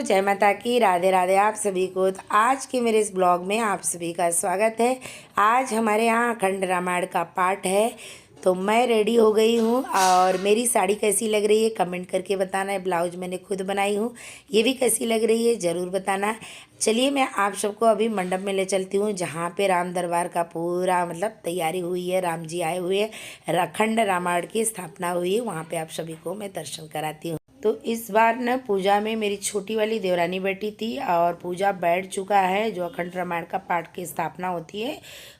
जय माता की, राधे राधे आप सभी को। तो आज के मेरे इस ब्लॉग में आप सभी का स्वागत है। आज हमारे यहाँ अखंड रामायण का पाठ है, तो मैं रेडी हो गई हूँ और मेरी साड़ी कैसी लग रही है कमेंट करके बताना है। ब्लाउज मैंने खुद बनाई हूँ, ये भी कैसी लग रही है ज़रूर बताना। चलिए मैं आप सबको अभी मंडप में ले चलती हूँ, जहाँ पे राम दरबार का पूरा तैयारी हुई है। राम जी आए हुए हैं, अखंड रामायण की स्थापना हुई है, वहाँ पे आप सभी को मैं दर्शन कराती हूँ। तो इस बार न पूजा में मेरी छोटी वाली देवरानी बैठी थी और पूजा बैठ चुका है। जो अखंड रामायण का पाठ की स्थापना होती है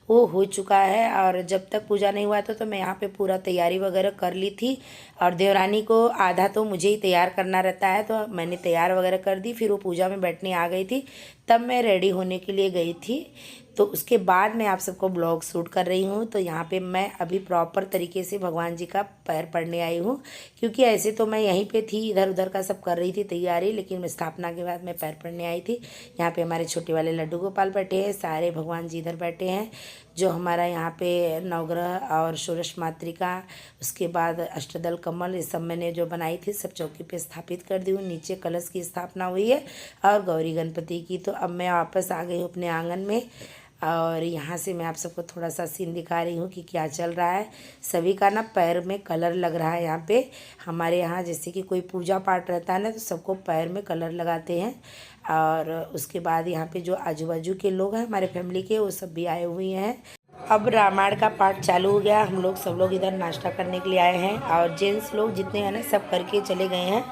वो हो चुका है, और जब तक पूजा नहीं हुआ था तो मैं यहाँ पे पूरा तैयारी वगैरह कर ली थी। और देवरानी को आधा तो मुझे ही तैयार करना रहता है, तो मैंने तैयार वगैरह कर दी। फिर वो पूजा में बैठने आ गई थी, तब मैं रेडी होने के लिए गई थी। तो उसके बाद मैं आप सबको ब्लॉग शूट कर रही हूँ। तो यहाँ पे मैं अभी प्रॉपर तरीके से भगवान जी का पैर पड़ने आई हूँ, क्योंकि ऐसे तो मैं यहीं पे थी, इधर उधर का सब कर रही थी तैयारी, लेकिन स्थापना के बाद मैं पैर पड़ने आई थी। यहाँ पे हमारे छोटे वाले लड्डू गोपाल बैठे हैं, सारे भगवान जी इधर बैठे हैं। जो हमारा यहाँ पे नवग्रह और षोडश मातृका, उसके बाद अष्टदल कमल, ये सब मैंने जो बनाई थी सब चौकी पे स्थापित कर दी हूँ। नीचे कलश की स्थापना हुई है और गौरी गणपति की। तो अब मैं वापस आ गई हूँ अपने आंगन में, और यहाँ से मैं आप सबको थोड़ा सा सीन दिखा रही हूँ कि क्या चल रहा है। सभी का ना पैर में कलर लग रहा है। यहाँ पे हमारे यहाँ जैसे कि कोई पूजा पाठ रहता है ना, तो सबको पैर में कलर लगाते हैं। और उसके बाद यहाँ पे जो आजू बाजू के लोग हैं हमारे फैमिली के, वो सब भी आए हुए हैं। अब रामायण का पाठ चालू हो गया। हम लोग सब लोग इधर नाश्ता करने के लिए आए हैं, और जेंट्स लोग जितने हैं ना सब करके चले गए हैं।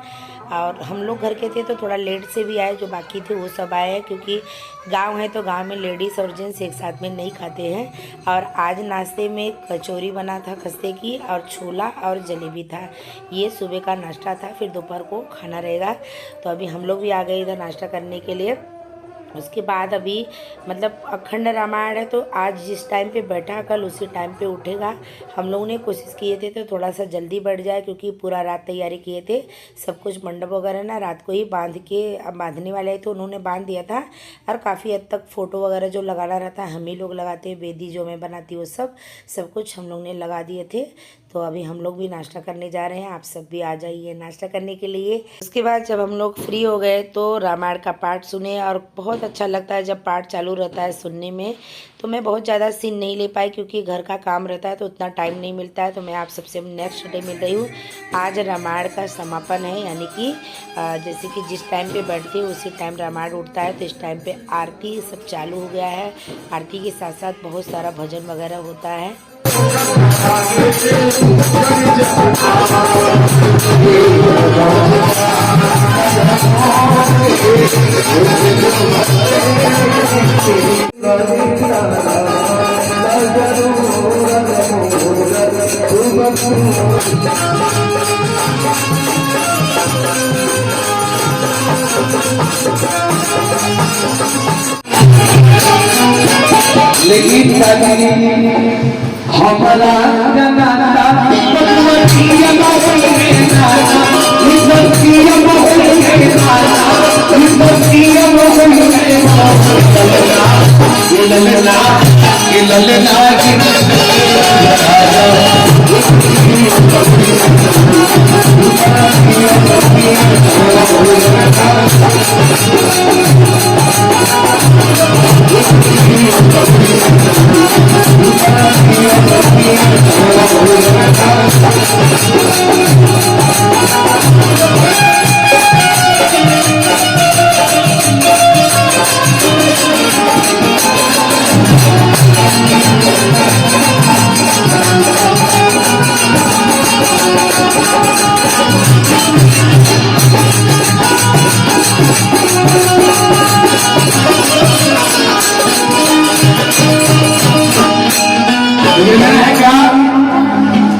और हम लोग घर के थे तो थोड़ा लेट से भी आए, जो बाकी थे वो सब आए हैं, क्योंकि गांव है तो गांव में लेडीज़ और जेंट्स एक साथ में नहीं खाते हैं। और आज नाश्ते में कचौरी बना था खस्ते की, और छोला और जलेबी था। ये सुबह का नाश्ता था, फिर दोपहर को खाना रहेगा। तो अभी हम लोग भी आ गए इधर नाश्ता करने के लिए। उसके बाद अभी अखंड रामायण है, तो आज जिस टाइम पे बैठा कल उसी टाइम पे उठेगा। हम लोगों ने कोशिश किए थे तो थोड़ा सा जल्दी बैठ जाए, क्योंकि पूरा रात तैयारी किए थे। सब कुछ मंडप वगैरह ना रात को ही बांधने वाले थे, उन्होंने बांध दिया था। और काफ़ी हद तक फ़ोटो वगैरह जो लगाना रहता है हम ही लोग लगाते हैं, वेदी जो मैं बनाती हूँ सब कुछ हम लोग ने लगा दिए थे। तो अभी हम लोग भी नाश्ता करने जा रहे हैं, आप सब भी आ जाइए नाश्ता करने के लिए। उसके बाद जब हम लोग फ्री हो गए तो रामायण का पाठ सुने, और बहुत अच्छा लगता है जब पाठ चालू रहता है सुनने में। तो मैं बहुत ज़्यादा सीन नहीं ले पाई, क्योंकि घर का काम रहता है तो उतना टाइम नहीं मिलता है। तो मैं आप सबसे नेक्स्ट डे मिल रही हूँ। आज रामायण का समापन है, यानी कि जैसे कि जिस टाइम पे बैठते हैं उसी टाइम रामायण उठता है। तो इस टाइम पे आरती सब चालू हो गया है। आरती के साथ साथ बहुत सारा भजन वगैरह होता है। लेकिन हमारा जनाता भगवतिया मोहन में नाता, भगवतिया मोहन में नाता, भगवतिया मोहन में नाता। ललना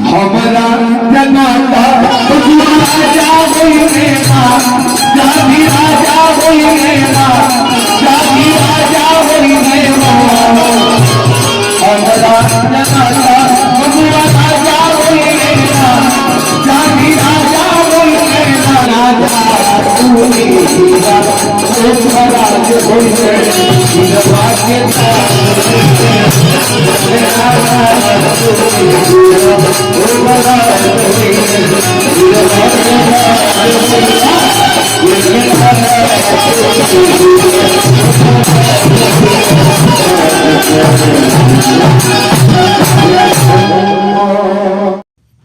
हमारा जनाता राजा होई मेरा, जाति राजा होई मेरा, जाति राजा होई मेरा। हमारा जनाता राजा होई मेरा, जाति राजा होई मेरा। राजा तू मेरा, राज होई मेरा, भाग्य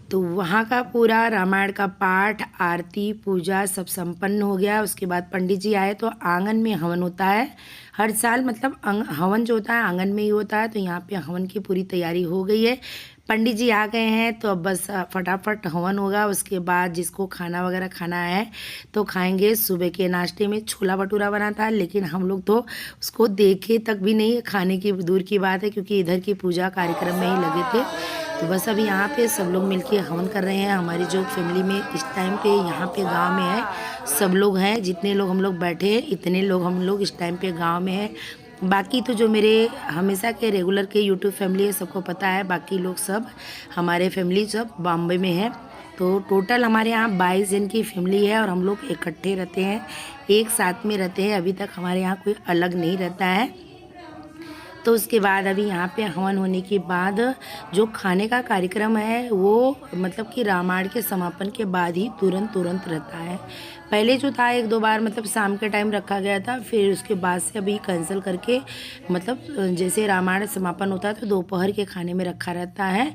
तो वहाँ का पूरा रामायण का पाठ आरती पूजा सब संपन्न हो गया। उसके बाद पंडित जी आए तो आंगन में हवन होता है हर साल, मतलब हवन जो होता है आंगन में ही होता है। तो यहाँ पे हवन की पूरी तैयारी हो गई है। पंडित जी आ गए हैं तो अब बस फटाफट हवन होगा। उसके बाद जिसको खाना वगैरह खाना है तो खाएंगे। सुबह के नाश्ते में छोला भटूरा बना था, लेकिन हम लोग तो उसको देखे तक भी नहीं, खाने की दूर की बात है, क्योंकि इधर की पूजा कार्यक्रम में ही लगे थे। तो बस अभी यहाँ पे सब लोग मिलके हवन कर रहे हैं। हमारी जो फैमिली में इस टाइम पे यहाँ पे गांव में है, सब लोग हैं, जितने लोग हम लोग बैठे हैं इतने लोग हम लोग इस टाइम पे गांव में हैं। बाकी तो जो मेरे हमेशा के रेगुलर के यूट्यूब फैमिली है सबको पता है, बाकी लोग सब हमारे फैमिली सब बॉम्बे में है। तो टोटल हमारे यहाँ 22 जन की फैमिली है और हम लोग इकट्ठे रहते हैं, एक साथ में रहते हैं। अभी तक हमारे यहाँ कोई अलग नहीं रहता है। तो उसके बाद अभी यहाँ पे हवन होने के बाद जो खाने का कार्यक्रम है वो मतलब कि रामायण के समापन के बाद ही तुरंत रहता है। पहले जो था 1-2 बार मतलब शाम के टाइम रखा गया था, फिर उसके बाद से अभी कैंसिल करके मतलब जैसे रामायण समापन होता है तो दोपहर के खाने में रखा रहता है।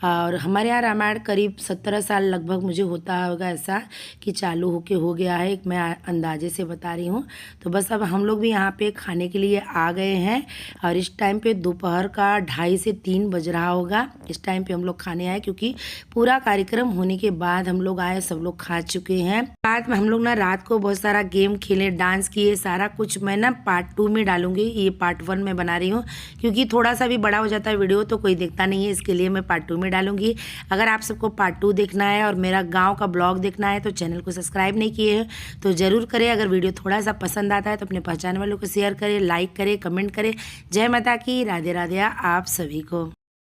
और हमारे यहाँ रामायण करीब 17 साल लगभग मुझे होता होगा ऐसा कि चालू होके हो गया है, एक मैं अंदाजे से बता रही हूँ। तो बस अब हम लोग भी यहाँ पे खाने के लिए आ गए हैं और इस टाइम पे दोपहर का 2:30 से 3 बज रहा होगा। इस टाइम पे हम लोग खाने आए, क्योंकि पूरा कार्यक्रम होने के बाद हम लोग आए, सब लोग खा चुके हैं। बाद में हम लोग ना रात को बहुत सारा गेम खेले, डांस किए, सारा कुछ मैं ना पार्ट 2 में डालूंगी। ये पार्ट 1 में बना रही हूँ क्योंकि थोड़ा सा भी बड़ा हो जाता है वीडियो तो कोई देखता नहीं है, इसके लिए मैं पार्ट 2 में डालूंगी। अगर आप सबको पार्ट 2 देखना है और मेरा गाँव का ब्लॉग देखना है तो चैनल को सब्सक्राइब नहीं किए हैं तो ज़रूर करें। अगर वीडियो थोड़ा सा पसंद आता है तो अपने पहचान वालों को शेयर करें, लाइक करें, कमेंट करें। जय माता की, राधे राधे आप सभी को।